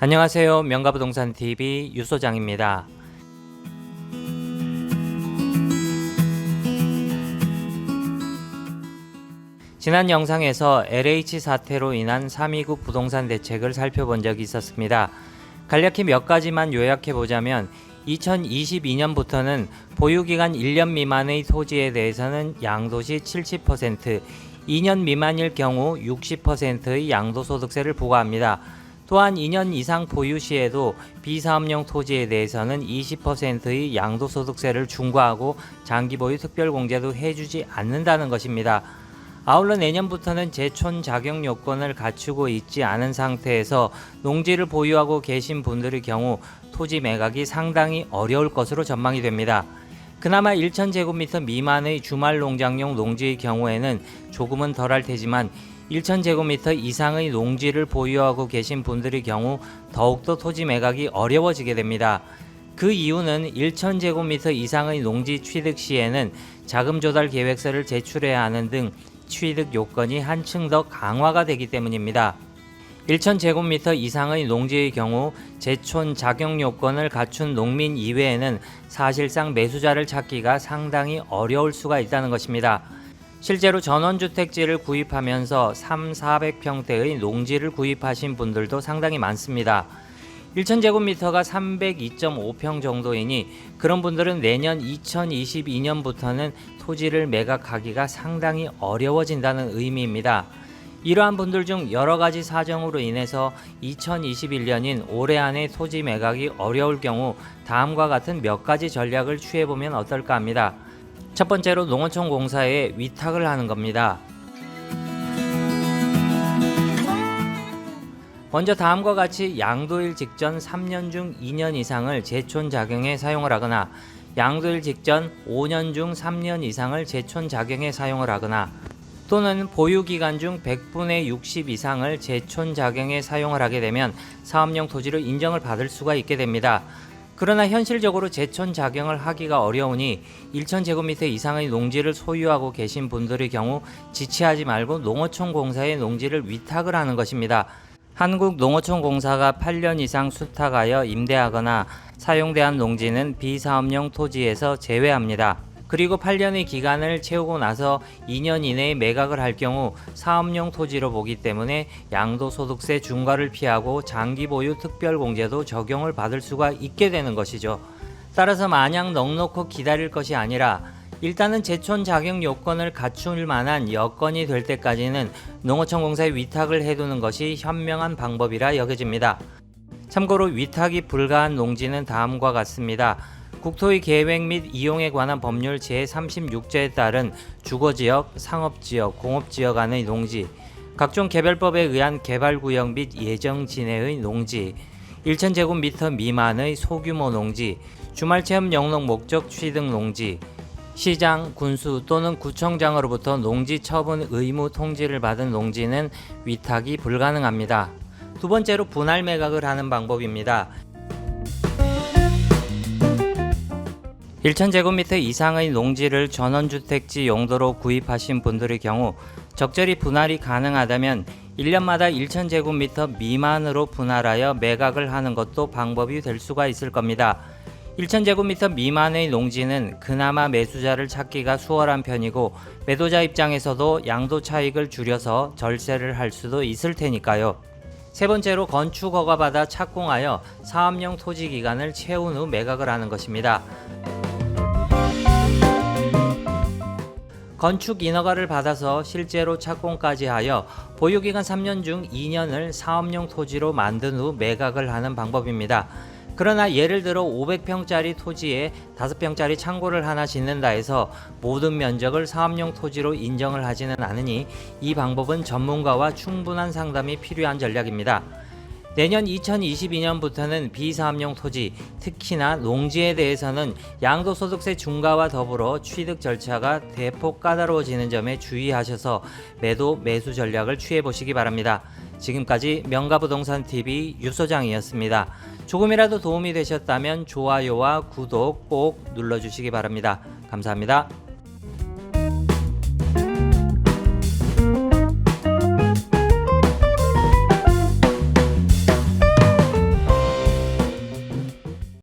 안녕하세요. 명가부동산TV 유소장입니다. 지난 영상에서 LH 사태로 인한 3.29 부동산 대책을 살펴본 적이 있었습니다. 간략히 몇 가지만 요약해보자면 2022년부터는 보유기간 1년 미만의 토지에 대해서는 양도시 70%, 2년 미만일 경우 60%의 양도소득세를 부과합니다. 또한 2년 이상 보유 시에도 비사업용 토지에 대해서는 20%의 양도소득세를 중과하고 장기보유 특별공제도 해주지 않는다는 것입니다. 아울러 내년부터는 제촌 자격 요건을 갖추고 있지 않은 상태에서 농지를 보유하고 계신 분들의 경우 토지 매각이 상당히 어려울 것으로 전망이 됩니다. 그나마 1000제곱미터 미만의 주말 농장용 농지의 경우에는 조금은 덜할 테지만 1000제곱미터 이상의 농지를 보유하고 계신 분들의 경우 더욱더 토지 매각이 어려워지게 됩니다. 그 이유는 1000제곱미터 이상의 농지 취득 시에는 자금 조달 계획서를 제출해야 하는 등 취득 요건이 한층 더 강화가 되기 때문입니다. 1000제곱미터 이상의 농지의 경우 제촌 자격 요건을 갖춘 농민 이외에는 사실상 매수자를 찾기가 상당히 어려울 수가 있다는 것입니다. 실제로 전원주택지를 구입하면서 3,400평대의 농지를 구입하신 분들도 상당히 많습니다. 1000제곱미터가 302.5평 정도이니 그런 분들은 내년 2022년부터는 토지를 매각하기가 상당히 어려워진다는 의미입니다. 이러한 분들 중 여러가지 사정으로 인해서 2021년인 올해 안에 토지 매각이 어려울 경우 다음과 같은 몇 가지 전략을 취해보면 어떨까 합니다. 첫 번째로 농어촌 공사에 위탁을 하는 겁니다. 먼저 다음과 같이 양도일 직전 3년 중 2년 이상을 제촌 자경에 사용을 하거나 양도일 직전 5년 중 3년 이상을 제촌 자경에 사용을 하거나 또는 보유기간 중 100분의 60 이상을 제촌 자경에 사용을 하게 되면 사업용 토지로 인정을 받을 수가 있게 됩니다. 그러나 현실적으로 제촌 자경을 하기가 어려우니 1000제곱미터 이상의 농지를 소유하고 계신 분들의 경우 지체하지 말고 농어촌 공사에 농지를 위탁을 하는 것입니다. 한국농어촌공사가 8년 이상 수탁하여 임대하거나 사용대한 농지는 비사업용 토지에서 제외합니다. 그리고 8년의 기간을 채우고 나서 2년 이내에 매각을 할 경우 사업용 토지로 보기 때문에 양도소득세 중과를 피하고 장기보유 특별공제도 적용을 받을 수가 있게 되는 것이죠. 따라서 마냥 넉넉히 기다릴 것이 아니라 일단은 제촌 자격 요건을 갖출 만한 여건이 될 때까지는 농어촌 공사에 위탁을 해두는 것이 현명한 방법이라 여겨집니다. 참고로 위탁이 불가한 농지는 다음과 같습니다. 국토의 계획 및 이용에 관한 법률 제36조에 따른 주거지역, 상업지역, 공업지역 안의 농지, 각종 개별법에 의한 개발구역 및 예정진해의 농지, 1000제곱미터 미만의 소규모 농지, 주말체험 영농 목적 취득 농지, 시장, 군수 또는 구청장으로부터 농지 처분 의무 통지를 받은 농지는 위탁이 불가능합니다. 두 번째로 분할 매각을 하는 방법입니다. 1000제곱미터 이상의 농지를 전원주택지 용도로 구입하신 분들의 경우 적절히 분할이 가능하다면 1년마다 1000제곱미터 미만으로 분할하여 매각을 하는 것도 방법이 될 수가 있을 겁니다. 1000제곱미터 미만의 농지는 그나마 매수자를 찾기가 수월한 편이고 매도자 입장에서도 양도 차익을 줄여서 절세를 할 수도 있을 테니까요. 세 번째로 건축 허가받아 착공하여 사업용 토지 기간을 채운 후 매각을 하는 것입니다. 건축 인허가를 받아서 실제로 착공까지 하여 보유기간 3년 중 2년을 사업용 토지로 만든 후 매각을 하는 방법입니다. 그러나 예를 들어 500평짜리 토지에 5평짜리 창고를 하나 짓는다 해서 모든 면적을 사업용 토지로 인정을 하지는 않으니 이 방법은 전문가와 충분한 상담이 필요한 전략입니다. 내년 2022년부터는 비사업용 토지, 특히나 농지에 대해서는 양도소득세 중과와 더불어 취득 절차가 대폭 까다로워지는 점에 주의하셔서 매수 전략을 취해보시기 바랍니다. 지금까지 명가부동산TV 유소장이었습니다. 조금이라도 도움이 되셨다면 좋아요와 구독 꼭 눌러주시기 바랍니다. 감사합니다.